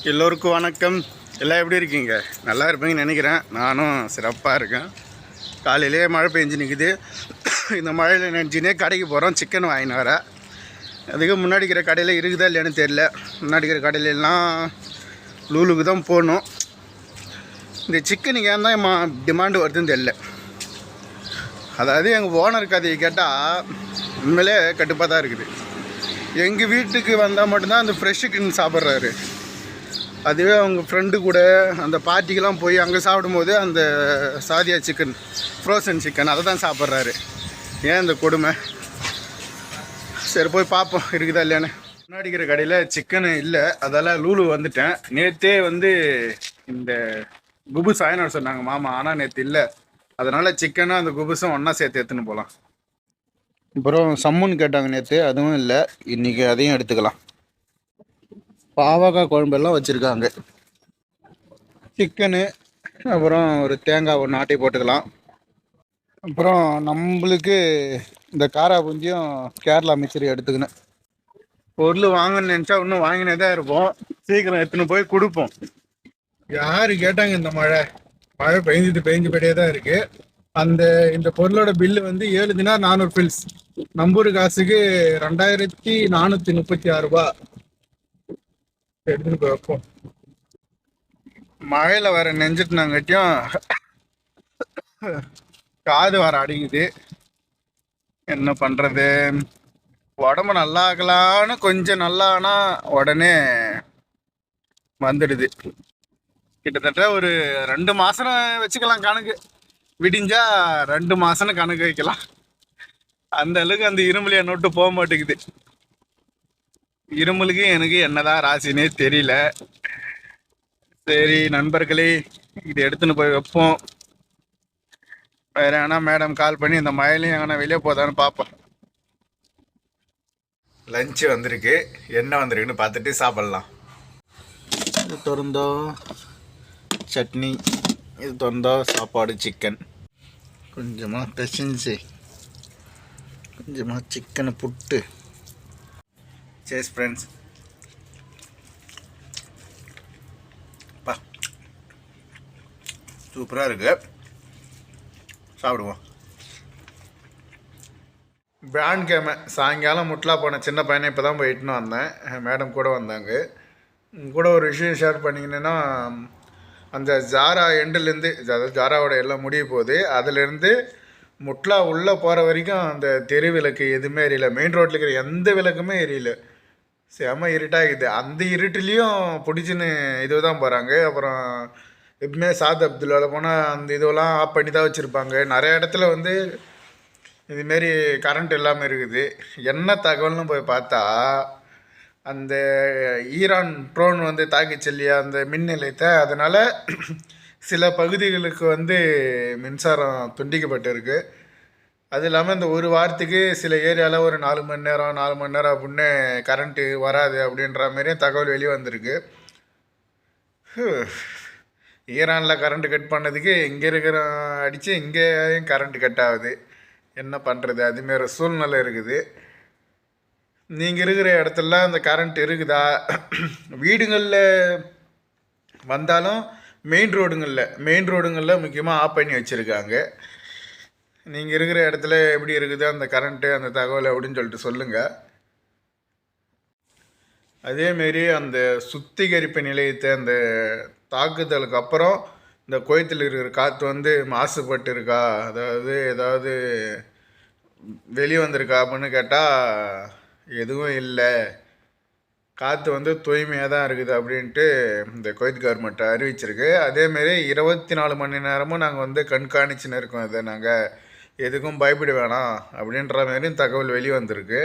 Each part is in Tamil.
எல்லோருக்கும் வணக்கம். எல்லாம் எப்படி இருக்கீங்க? நல்லா இருப்பீங்கன்னு நினைக்கிறேன். நானும் சிறப்பாக இருக்கேன். காலையிலே மழை பெஞ்சு நிற்குது. இந்த மழையில் நினச்சினே கடைக்கு போகிறோம் சிக்கன் வாங்கின்னு வர. அதுக்கு முன்னாடி இருக்கிற கடையில் இருக்குதா இல்லைன்னு தெரில. முன்னாடி இருக்கிற கடையிலலாம் லூலுக்கு தான் போகணும். இந்த சிக்கனுக்கு ஏன் தான் டிமாண்டு வருதுன்னு தெரில. அதாவது எங்கள் ஓனர் கதையை கேட்டால் உண்மையிலே கட்டுப்பாக தான் இருக்குது. எங்கள் வீட்டுக்கு வந்தால் மட்டும்தான் அந்த ஃப்ரெஷ் சிக்கன் சாப்பிட்றாரு. அதுவே அவங்க ஃப்ரெண்டு கூட அந்த பார்ட்டிக்கெலாம் போய் அங்கே சாப்பிடும்போது அந்த சாதியா சிக்கன், ஃப்ரோசன் சிக்கன் அதை தான் சாப்பிட்றாரு. ஏன் இந்த கொடுமை? சரி போய் பார்ப்போம் இருக்குதா இல்லையான்னு. முன்னாடி இருக்கிற கடையில் சிக்கனு இல்லை, அதெல்லாம் லூலு வந்துட்டேன். நேற்றே இந்த குபுஸ் ஆயினார் சொன்னாங்க மாமா, ஆனால் நேற்று இல்லை. அதனால் சிக்கனும் அந்த குபுஸும் ஒன்றா சேர்த்து எடுத்துன்னு போகலாம். அப்புறம் சம்முன்னு கேட்டாங்க நேற்று, அதுவும் இல்லை. இன்றைக்கி அதையும் எடுத்துக்கலாம். பாவக்காய் குழம்பெல்லாம் வச்சுருக்காங்க. சிக்கனு, அப்புறம் ஒரு தேங்காய் ஒன்று ஆட்டி போட்டுக்கலாம். அப்புறம் நம்மளுக்கு இந்த காரா பூஞ்சியும் கேரளா மிச்சரி எடுத்துக்கணும். பொருள் வாங்கணும்னு நினச்சா இன்னும் வாங்கினே தான் இருப்போம். சீக்கிரம் எடுத்துன்னு போய் கொடுப்போம். யார் கேட்டாங்க? இந்த மழை பெஞ்சு போயிட்டே தான் இருக்குது. இந்த பொருளோட பில்லு 7 தினார் 400 பில்ஸ். நம்பூர் காசுக்கு 2436 ரூபா. எடுத்துன்னு போய் வைப்போம். மழையில் வர நெஞ்சிட்டு நாங்கட்டியும் காது வர அடிங்குது. என்ன பண்ணுறது? உடம்பு நல்லா ஆகலான்னு கொஞ்சம் நல்லா ஆனால் உடனே வந்துடுது. கிட்டத்தட்ட ஒரு 2 மாதம் வச்சுக்கலாம் கணக்கு. விடிஞ்சா 2 மாதம்னு கணக்கு வைக்கலாம். அந்த அளவுக்கு அந்த இருமலியை நோட்டு போக மாட்டேங்குது. இருமலுக்கு எனக்கு என்னதான் ராசினே தெரியல. சரி நண்பர்களே, இது எடுத்துன்னு போய் வைப்போம். வேற ஏன்னா மேடம் கால் பண்ணி இந்த மழையிலையும் எங்கன்னா வெளியே போதான்னு பார்ப்போம். லஞ்சு வந்திருக்கு, என்ன வந்திருக்குன்னு பார்த்துட்டு சாப்பிட்லாம். இது திறந்தோ சட்னி, இது திறந்தோ சாப்பாடு சிக்கன். கொஞ்சமாக பிசைஞ்சு கொஞ்சமாக சிக்கனை புட்டு. Chase friends. பா சூப்பராக இருக்கு, சாப்பிடுவோம். பிராண்ட் கேமை சாயங்காலம் முட்லா போன சின்ன பையனை இப்போ தான் போயிட்டுன்னு வந்தேன். மேடம் கூட வந்தாங்க. கூட ஒரு விஷயம் ஷேர் பண்ணிங்கன்னா, அந்த ஜாரா எண்டுலேருந்து, அதாவது ஜாராவோட எல்லாம் முடிய போகுது, அதுலேருந்து முட்லா உள்ளே போகிற வரைக்கும் அந்த தெரு விளக்கு எதுவுமே எரியல. மெயின் ரோட்டில் இருக்கிற எந்த விளக்குமே எரியல. செம இருட்டாகுது. அந்த இருட்டுலேயும் பிடிச்சின்னு இதுதான் போகிறாங்க. அப்புறம் எப்பவுமே சாத் அப்துல்லாவில் போனால் அந்த இதுவெல்லாம் ஆஃப் பண்ணி தான் வச்சுருப்பாங்க. நிறைய இடத்துல இதுமாரி கரண்ட் இல்லாமல் இருக்குது. என்ன தகவல்னு போய் பார்த்தா, அந்த ஈரான் ட்ரோன் தாக்கிச்சு இல்லையா அந்த மின் நிலையத்தை, அதனால் சில பகுதிகளுக்கு மின்சாரம் துண்டிக்கப்பட்டிருக்கு. அது இல்லாமல் இந்த ஒரு வாரத்துக்கு சில ஏரியாவில் ஒரு 4 மணி நேரம் அப்படின்னு கரண்ட்டு வராது அப்படின்ற மாதிரியும் தகவல் வெளியே வந்திருக்கு. ஈரானில் கரண்ட்டு கட் பண்ணதுக்கு இங்கே இருக்கிற அடித்து இங்கேயும் கரண்ட்டு கட் ஆகுது. என்ன பண்ணுறது? அதுமாரி சூழ்நிலை இருக்குது. நீங்கள் இருக்கிற இடத்துல அந்த கரண்ட் இருக்குதா? வீடுகளில் வந்தாலும் மெயின் ரோடுங்களில் முக்கியமாக ஆஃப் பண்ணி வச்சுருக்காங்க. நீங்கள் இருக்கிற இடத்துல எப்படி இருக்குது அந்த கரண்ட்டு, அந்த தகவல் அப்படின்னு சொல்லிட்டு சொல்லுங்கள். அதேமாரி அந்த சுத்திகரிப்பு நிலையத்தை அந்த தாக்குதலுக்கு அப்புறம் இந்த குவைத்தில் இருக்கிற காற்று மாசுபட்டு இருக்கா, அதாவது ஏதாவது வெளியே வந்திருக்கா அப்படின்னு கேட்டால் எதுவும் இல்லை, காற்று தூய்மையாக தான் இருக்குது அப்படின்ட்டு இந்த குவைத் கவர்மெண்ட் அறிவிச்சிருக்கு. அதேமாரி 24 மணி நேரமும் நாங்கள் கண்காணிச்சுன்னு இருக்கோம். இதை நாங்கள் எதுக்கும் பயப்பட வேணாம் அப்படின்ற மாதிரி தகவல் வெளியே வந்திருக்கு.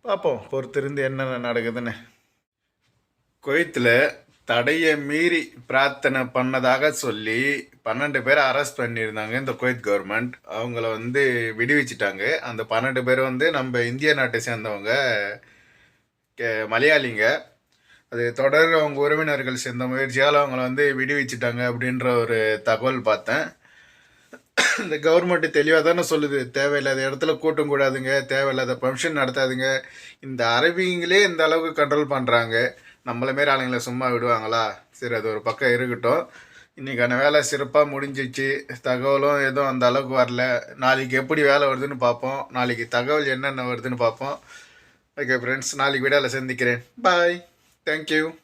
பார்ப்போம் பொறுத்திருந்து என்னென்ன நடக்குதுன்னு. குவைத்தில் தடையை மீறி பிரார்த்தனை பண்ணதாக சொல்லி 12 பேரை அரெஸ்ட் பண்ணியிருந்தாங்க இந்த குவைத் கவர்மெண்ட். அவங்கள விடுவிச்சிட்டாங்க. அந்த 12 பேர் நம்ம இந்திய நாட்டை சேர்ந்தவங்க, மலையாளிங்க. அது தொடர் அவங்க உறவினர்கள் சேர்ந்த முயற்சியால் அவங்கள விடுவிச்சிட்டாங்க அப்படின்ற ஒரு தகவல் பார்த்தேன். இந்த கவர்மெண்ட்டு தெளிவாக தானே சொல்லுது, தேவையில்லாத இடத்துல கூட்டம் கூடாதுங்க, தேவையில்லாத ஃபங்க்ஷன் நடத்தாதுங்க. இந்த அரபிங்களே இந்த அளவுக்கு கண்ட்ரோல் பண்ணுறாங்க. நம்மள மாரி ஆளுங்களை சும்மா விடுவாங்களா? சரி, அது ஒரு பக்கம் இருக்கட்டும். இன்றைக்கான வேலை சிறப்பாக முடிஞ்சிச்சு. தகவலும் எதுவும் அந்த அளவுக்கு வரல. நாளைக்கு எப்படி வேலை வருதுன்னு பார்ப்போம். நாளைக்கு தகவல் என்னென்ன வருதுன்னு பார்ப்போம். ஓகே ஃப்ரெண்ட்ஸ், நாளைக்கு வீடியோவில் சந்திக்கிறேன். பாய். தேங்க்யூ.